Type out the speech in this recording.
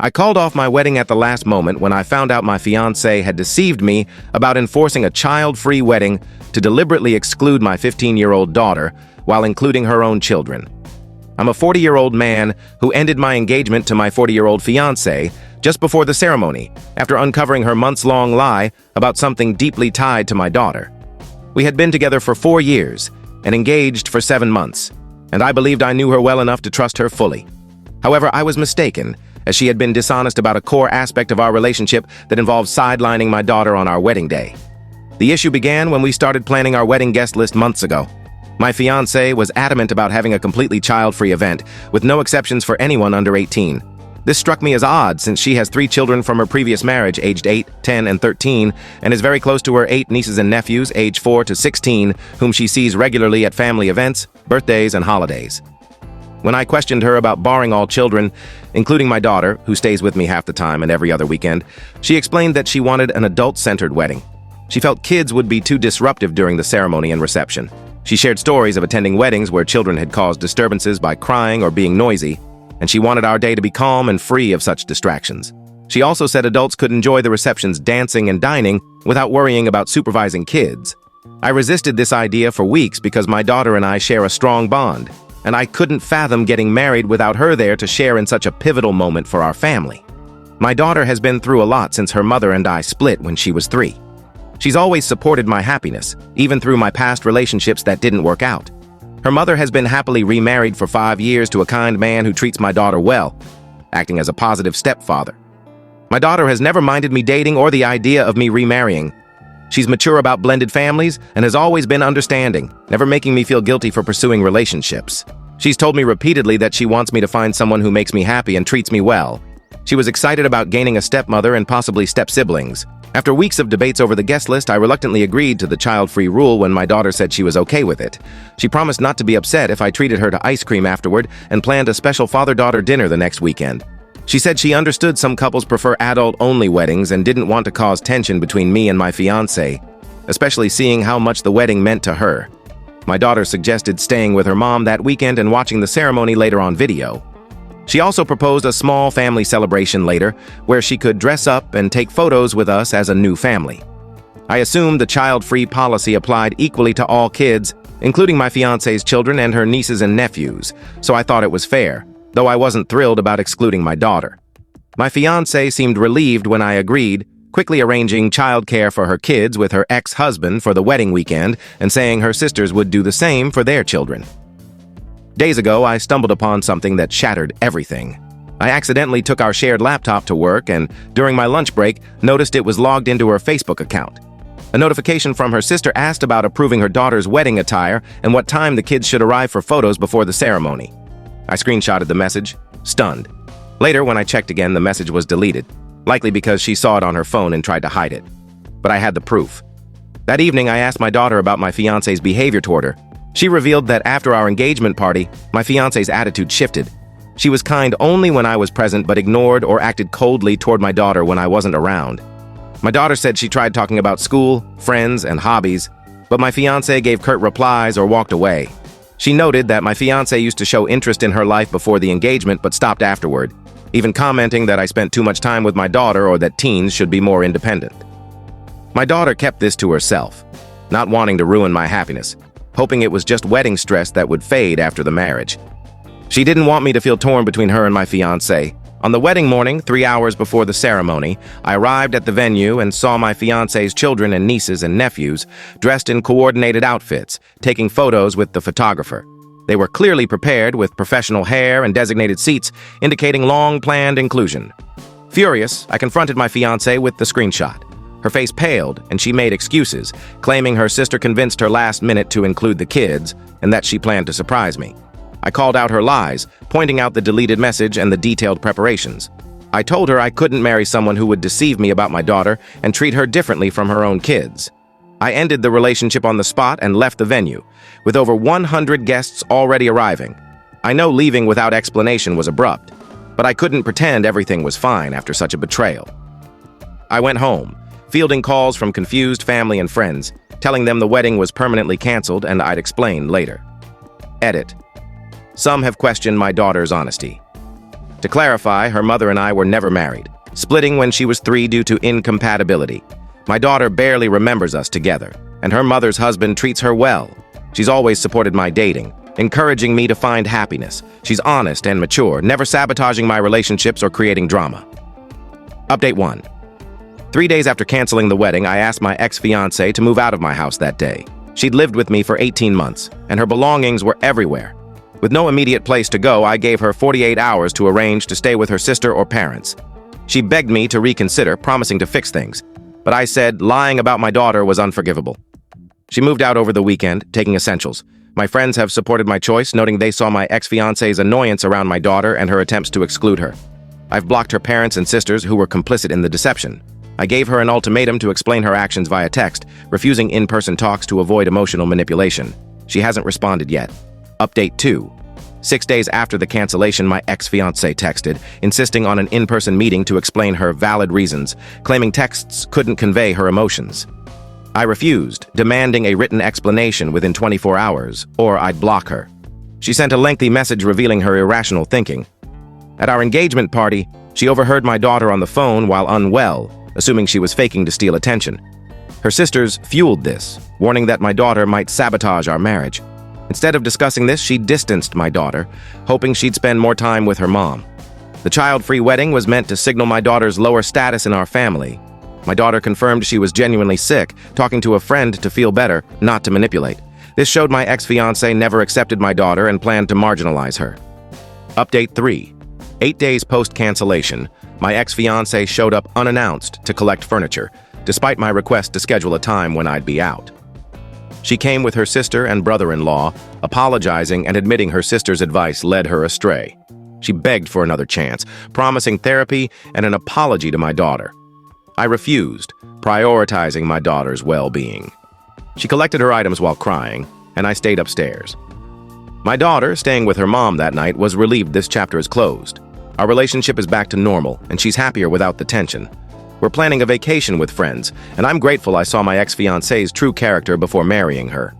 I called off my wedding at the last moment when I found out my fiancé had deceived me about enforcing a child-free wedding to deliberately exclude my 15-year-old daughter while including her own children. I'm a 40-year-old man who ended my engagement to my 40-year-old fiancé just before the ceremony after uncovering her months-long lie about something deeply tied to my daughter. We had been together for 4 years and engaged for 7 months, and I believed I knew her well enough to trust her fully. However, I was mistaken, as she had been dishonest about a core aspect of our relationship that involved sidelining my daughter on our wedding day. The issue began when we started planning our wedding guest list months ago. My fiancé was adamant about having a completely child-free event, with no exceptions for anyone under 18. This struck me as odd since she has 3 children from her previous marriage, aged 8, 10, and 13, and is very close to her 8 nieces and nephews, aged 4 to 16, whom she sees regularly at family events, birthdays, and holidays. When I questioned her about barring all children, including my daughter, who stays with me half the time and every other weekend, she explained that she wanted an adult-centered wedding. She felt kids would be too disruptive during the ceremony and reception. She shared stories of attending weddings where children had caused disturbances by crying or being noisy, and she wanted our day to be calm and free of such distractions. She also said adults could enjoy the reception's dancing and dining without worrying about supervising kids. I resisted this idea for weeks because my daughter and I share a strong bond, and I couldn't fathom getting married without her there to share in such a pivotal moment for our family. My daughter has been through a lot since her mother and I split when she was 3. She's always supported my happiness, even through my past relationships that didn't work out. Her mother has been happily remarried for 5 years to a kind man who treats my daughter well, acting as a positive stepfather. My daughter has never minded me dating or the idea of me remarrying. She's mature about blended families and has always been understanding, never making me feel guilty for pursuing relationships. She's told me repeatedly that she wants me to find someone who makes me happy and treats me well. She was excited about gaining a stepmother and possibly step-siblings. After weeks of debates over the guest list, I reluctantly agreed to the child-free rule when my daughter said she was okay with it. She promised not to be upset if I treated her to ice cream afterward and planned a special father-daughter dinner the next weekend. She said she understood some couples prefer adult-only weddings and didn't want to cause tension between me and my fiancé, especially seeing how much the wedding meant to her. My daughter suggested staying with her mom that weekend and watching the ceremony later on video. She also proposed a small family celebration later, where she could dress up and take photos with us as a new family. I assumed the child-free policy applied equally to all kids, including my fiancé's children and her nieces and nephews, so I thought it was fair, though I wasn't thrilled about excluding my daughter. My fiancé seemed relieved when I agreed, quickly arranging childcare for her kids with her ex-husband for the wedding weekend and saying her sisters would do the same for their children. Days ago, I stumbled upon something that shattered everything. I accidentally took our shared laptop to work and, during my lunch break, noticed it was logged into her Facebook account. A notification from her sister asked about approving her daughter's wedding attire and what time the kids should arrive for photos before the ceremony. I screenshotted the message, stunned. Later, when I checked again, the message was deleted, likely because she saw it on her phone and tried to hide it. But I had the proof. That evening, I asked my daughter about my fiancé's behavior toward her. She revealed that after our engagement party, my fiancé's attitude shifted. She was kind only when I was present but ignored or acted coldly toward my daughter when I wasn't around. My daughter said she tried talking about school, friends, and hobbies, but my fiancé gave curt replies or walked away. She noted that my fiancé used to show interest in her life before the engagement but stopped afterward, even commenting that I spent too much time with my daughter or that teens should be more independent. My daughter kept this to herself, not wanting to ruin my happiness, hoping it was just wedding stress that would fade after the marriage. She didn't want me to feel torn between her and my fiancé. On the wedding morning, 3 hours before the ceremony, I arrived at the venue and saw my fiancé's children and nieces and nephews dressed in coordinated outfits, taking photos with the photographer. They were clearly prepared with professional hair and designated seats, indicating long-planned inclusion. Furious, I confronted my fiancé with the screenshot. Her face paled, and she made excuses, claiming her sister convinced her last minute to include the kids, and that she planned to surprise me. I called out her lies, pointing out the deleted message and the detailed preparations. I told her I couldn't marry someone who would deceive me about my daughter and treat her differently from her own kids. I ended the relationship on the spot and left the venue, with over 100 guests already arriving. I know leaving without explanation was abrupt, but I couldn't pretend everything was fine after such a betrayal. I went home, fielding calls from confused family and friends, telling them the wedding was permanently canceled and I'd explain later. Edit. Some have questioned my daughter's honesty. To clarify, her mother and I were never married, splitting when she was 3 due to incompatibility. My daughter barely remembers us together, and her mother's husband treats her well. She's always supported my dating, encouraging me to find happiness. She's honest and mature, never sabotaging my relationships or creating drama. Update 1. 3 days after canceling the wedding, I asked my ex-fiancée to move out of my house that day. She'd lived with me for 18 months, and her belongings were everywhere. With no immediate place to go, I gave her 48 hours to arrange to stay with her sister or parents. She begged me to reconsider, promising to fix things, but I said lying about my daughter was unforgivable. She moved out over the weekend, taking essentials. My friends have supported my choice, noting they saw my ex-fiancée's annoyance around my daughter and her attempts to exclude her. I've blocked her parents and sisters who were complicit in the deception. I gave her an ultimatum to explain her actions via text, refusing in-person talks to avoid emotional manipulation. She hasn't responded yet. Update 2. 6 days after the cancellation, my ex-fiancée texted, insisting on an in-person meeting to explain her valid reasons, claiming texts couldn't convey her emotions. I refused, demanding a written explanation within 24 hours, or I'd block her. She sent a lengthy message revealing her irrational thinking. At our engagement party, she overheard my daughter on the phone while unwell, assuming she was faking to steal attention. Her sisters fueled this, warning that my daughter might sabotage our marriage. Instead of discussing this, she distanced my daughter, hoping she'd spend more time with her mom. The child-free wedding was meant to signal my daughter's lower status in our family. My daughter confirmed she was genuinely sick, talking to a friend to feel better, not to manipulate. This showed my ex-fiancé never accepted my daughter and planned to marginalize her. Update 3. 8 days post-cancellation, my ex-fiancé showed up unannounced to collect furniture, despite my request to schedule a time when I'd be out. She came with her sister and brother-in-law, apologizing and admitting her sister's advice led her astray. She begged for another chance, promising therapy and an apology to my daughter. I refused, prioritizing my daughter's well-being. She collected her items while crying, and I stayed upstairs. My daughter, staying with her mom that night, was relieved this chapter is closed. Our relationship is back to normal, and she's happier without the tension. We're planning a vacation with friends, and I'm grateful I saw my ex-fiancée's true character before marrying her.